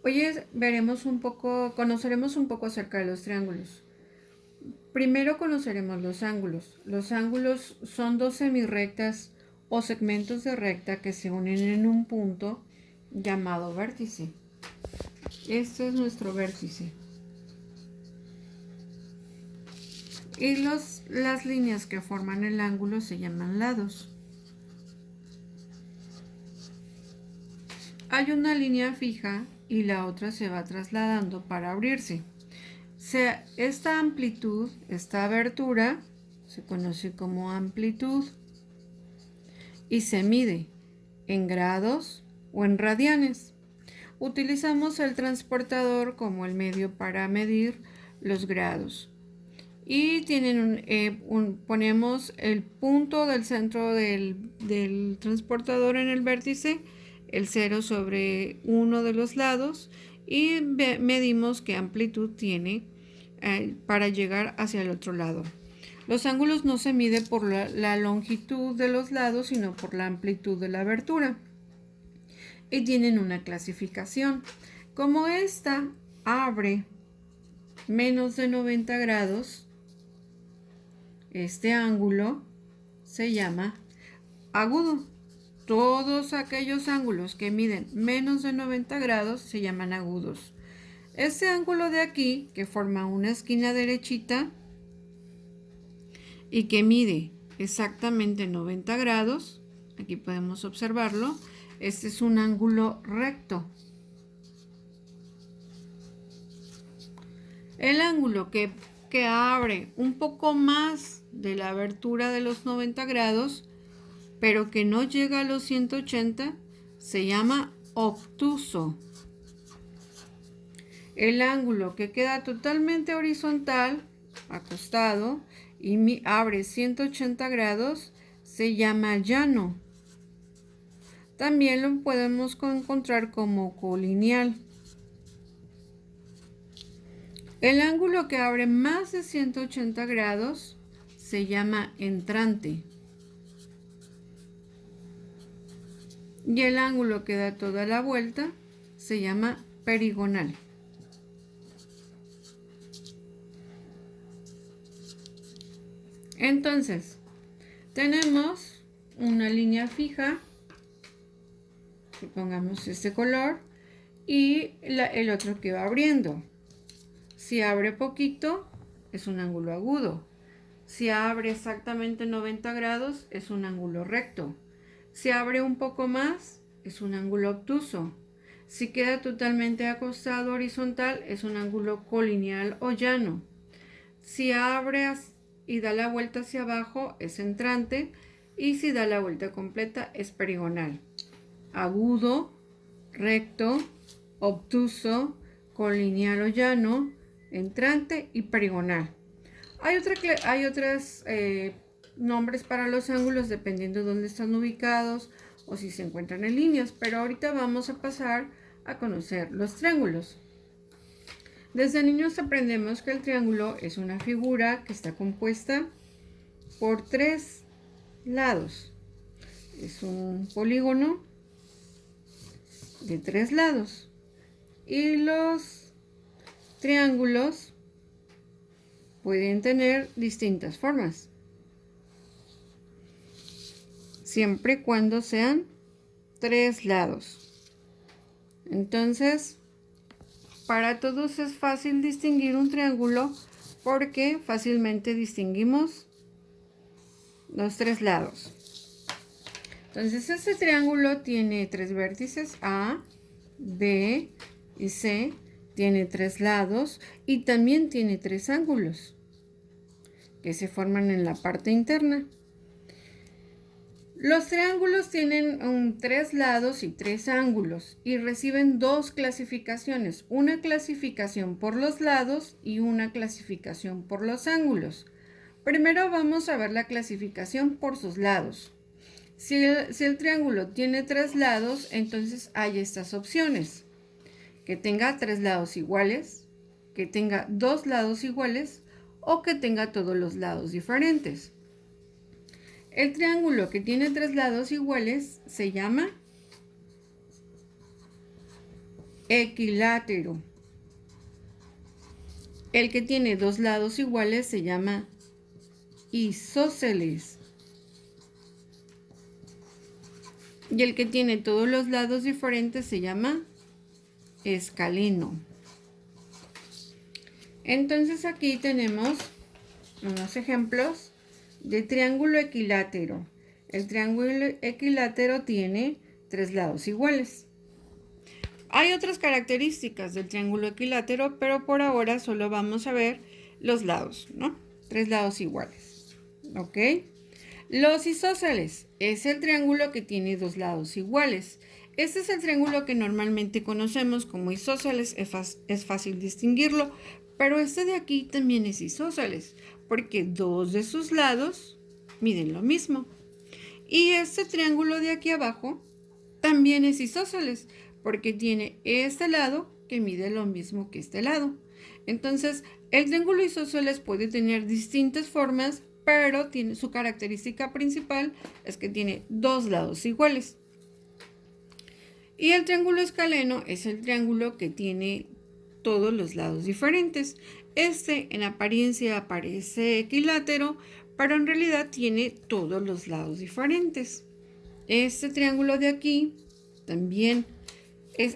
Hoy conoceremos un poco acerca de los triángulos. Primero conoceremos los ángulos. Los ángulos son dos semirrectas o segmentos de recta que se unen en un punto llamado vértice. Este es nuestro vértice. Y las líneas que forman el ángulo se llaman lados. Hay una línea fija y la otra se va trasladando para abrirse. Esta amplitud, esta abertura, se conoce como amplitud y se mide en grados o en radianes. Utilizamos el transportador como el medio para medir los grados. Y ponemos el punto del centro del transportador en el vértice, el 0 sobre uno de los lados, y medimos qué amplitud tiene para llegar hacia el otro lado. Los ángulos no se miden por la longitud de los lados, sino por la amplitud de la abertura. Y tienen una clasificación. Como esta abre menos de 90 grados, este ángulo se llama agudo. Todos aquellos ángulos que miden menos de 90 grados se llaman agudos. Este ángulo de aquí, que forma una esquina derechita y que mide exactamente 90 grados, aquí podemos observarlo, este es un ángulo recto. El ángulo que abre un poco más de la abertura de los 90 grados, pero que no llega a los 180, se llama obtuso. El ángulo que queda totalmente horizontal, acostado, y abre 180 grados, se llama llano. También lo podemos encontrar como colineal. El ángulo que abre más de 180 grados se llama entrante. Y el ángulo que da toda la vuelta se llama perigonal. Entonces, tenemos una línea fija, que pongamos este color, y el otro que va abriendo. Si abre poquito, es un ángulo agudo. Si abre exactamente 90 grados, es un ángulo recto. Si abre un poco más, es un ángulo obtuso. Si queda totalmente acostado horizontal, es un ángulo colineal o llano. Si abre y da la vuelta hacia abajo, es entrante. Y si da la vuelta completa, es perigonal. Agudo, recto, obtuso, colineal o llano, entrante y perigonal. Hay otros nombres para los ángulos dependiendo de dónde están ubicados o si se encuentran en líneas, pero ahorita vamos a pasar a conocer los triángulos. Desde niños aprendemos que el triángulo es una figura que está compuesta por tres lados. Es un polígono de tres lados. Y los triángulos pueden tener distintas formas, siempre y cuando sean tres lados. Entonces, para todos es fácil distinguir un triángulo porque fácilmente distinguimos los tres lados. Entonces, este triángulo tiene tres vértices, A, B y C. Tiene tres lados y también tiene tres ángulos que se forman en la parte interna. Los triángulos tienen tres lados y tres ángulos y reciben dos clasificaciones, una clasificación por los lados y una clasificación por los ángulos. Primero vamos a ver la clasificación por sus lados. Si el triángulo tiene tres lados, entonces hay estas opciones: que tenga tres lados iguales, que tenga dos lados iguales o que tenga todos los lados diferentes. El triángulo que tiene tres lados iguales se llama equilátero. El que tiene dos lados iguales se llama isósceles. Y el que tiene todos los lados diferentes se llama escaleno. Entonces aquí tenemos unos ejemplos de triángulo equilátero. El triángulo equilátero tiene tres lados iguales. Hay otras características del triángulo equilátero, pero por ahora solo vamos a ver los lados, ¿no? Tres lados iguales, ¿ok? Los isósceles es el triángulo que tiene dos lados iguales. Este es el triángulo que normalmente conocemos como isósceles, es fácil distinguirlo, pero este de aquí también es isósceles, porque dos de sus lados miden lo mismo. Y este triángulo de aquí abajo también es isósceles, porque tiene este lado que mide lo mismo que este lado. Entonces, el triángulo isósceles puede tener distintas formas, pero tiene su característica principal es que tiene dos lados iguales. Y el triángulo escaleno es el triángulo que tiene todos los lados diferentes. Este en apariencia parece equilátero, pero en realidad tiene todos los lados diferentes. Este triángulo de aquí también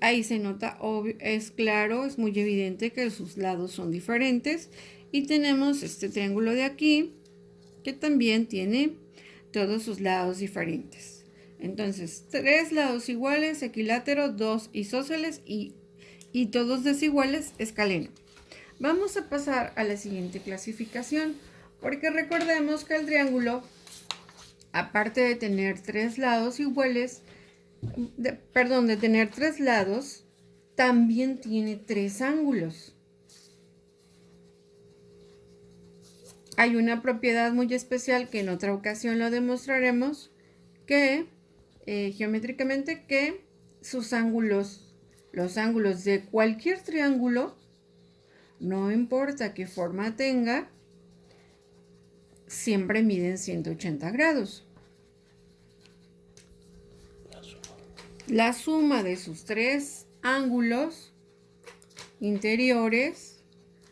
ahí se nota, obvio, es claro, es muy evidente que sus lados son diferentes. Y tenemos este triángulo de aquí que también tiene todos sus lados diferentes. Entonces, tres lados iguales, equilátero, dos isósceles y todos desiguales, escaleno. Vamos a pasar a la siguiente clasificación, porque recordemos que el triángulo, aparte de tener tres lados iguales, de tener tres lados, también tiene tres ángulos. Hay una propiedad muy especial que en otra ocasión lo demostraremos, que geométricamente, que sus ángulos, los ángulos de cualquier triángulo, no importa qué forma tenga, siempre miden 180 grados. La suma de sus tres ángulos interiores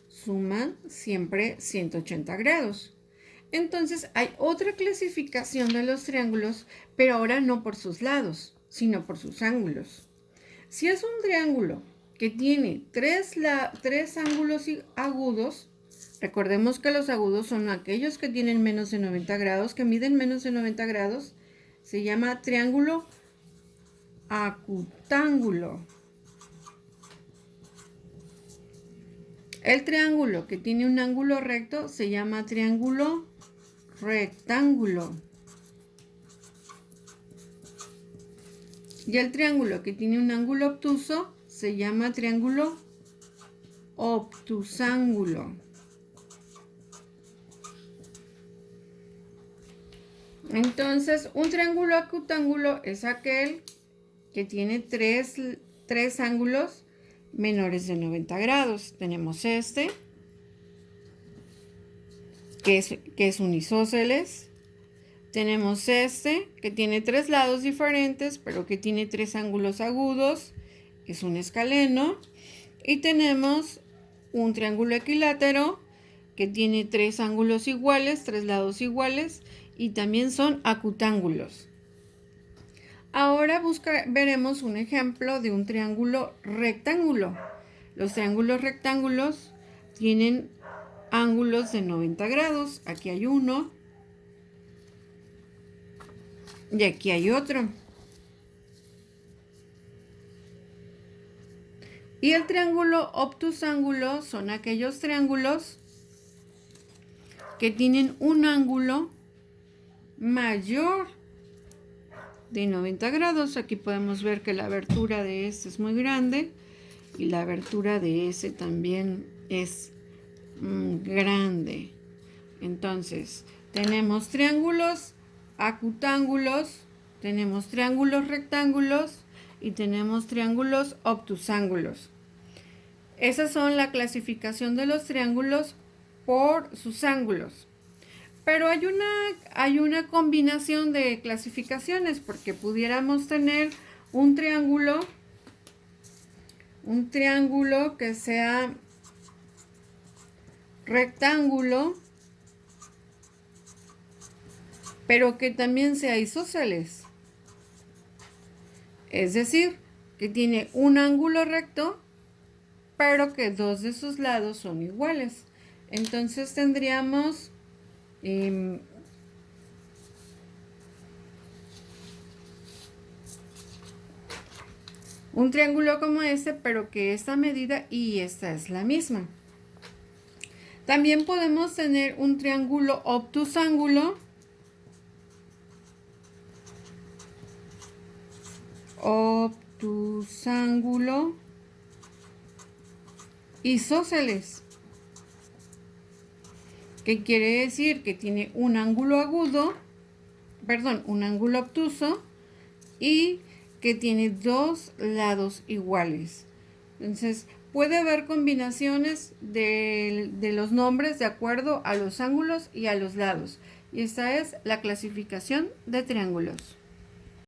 suman siempre 180 grados. Entonces hay otra clasificación de los triángulos, pero ahora no por sus lados, sino por sus ángulos. Si es un triángulo que tiene tres ángulos agudos, recordemos que los agudos son aquellos que tienen menos de 90 grados, que miden menos de 90 grados, se llama triángulo acutángulo. El triángulo que tiene un ángulo recto se llama triángulo rectángulo. Y el triángulo que tiene un ángulo obtuso se llama triángulo obtusángulo. Entonces, un triángulo acutángulo es aquel que tiene tres ángulos menores de 90 grados. Tenemos este, que es un isósceles. Tenemos este, que tiene tres lados diferentes, pero que tiene tres ángulos agudos, es un escaleno. Y tenemos un triángulo equilátero, que tiene tres ángulos iguales, tres lados iguales, y también son acutángulos. Ahora veremos un ejemplo de un triángulo rectángulo. Los triángulos rectángulos tienen ángulos de 90 grados. Aquí hay uno. Y aquí hay otro. Y el triángulo obtusángulo son aquellos triángulos que tienen un ángulo mayor de 90 grados. Aquí podemos ver que la abertura de este es muy grande y la abertura de ese también es grande. Entonces, tenemos triángulos acutángulos, tenemos triángulos rectángulos y tenemos triángulos obtusángulos. Esas son la clasificación de los triángulos por sus ángulos. Pero hay una combinación de clasificaciones, porque pudiéramos tener un triángulo un triángulo que sea rectángulo, pero que también sea isósceles. Es decir, que tiene un ángulo recto, pero que dos de sus lados son iguales. Entonces tendríamos un triángulo como este, pero que esta medida y esta es la misma. También podemos tener un triángulo obtusángulo isósceles, que quiere decir que tiene un ángulo agudo, un ángulo obtuso y que tiene dos lados iguales. Entonces, puede haber combinaciones de los nombres de acuerdo a los ángulos y a los lados. Y esta es la clasificación de triángulos.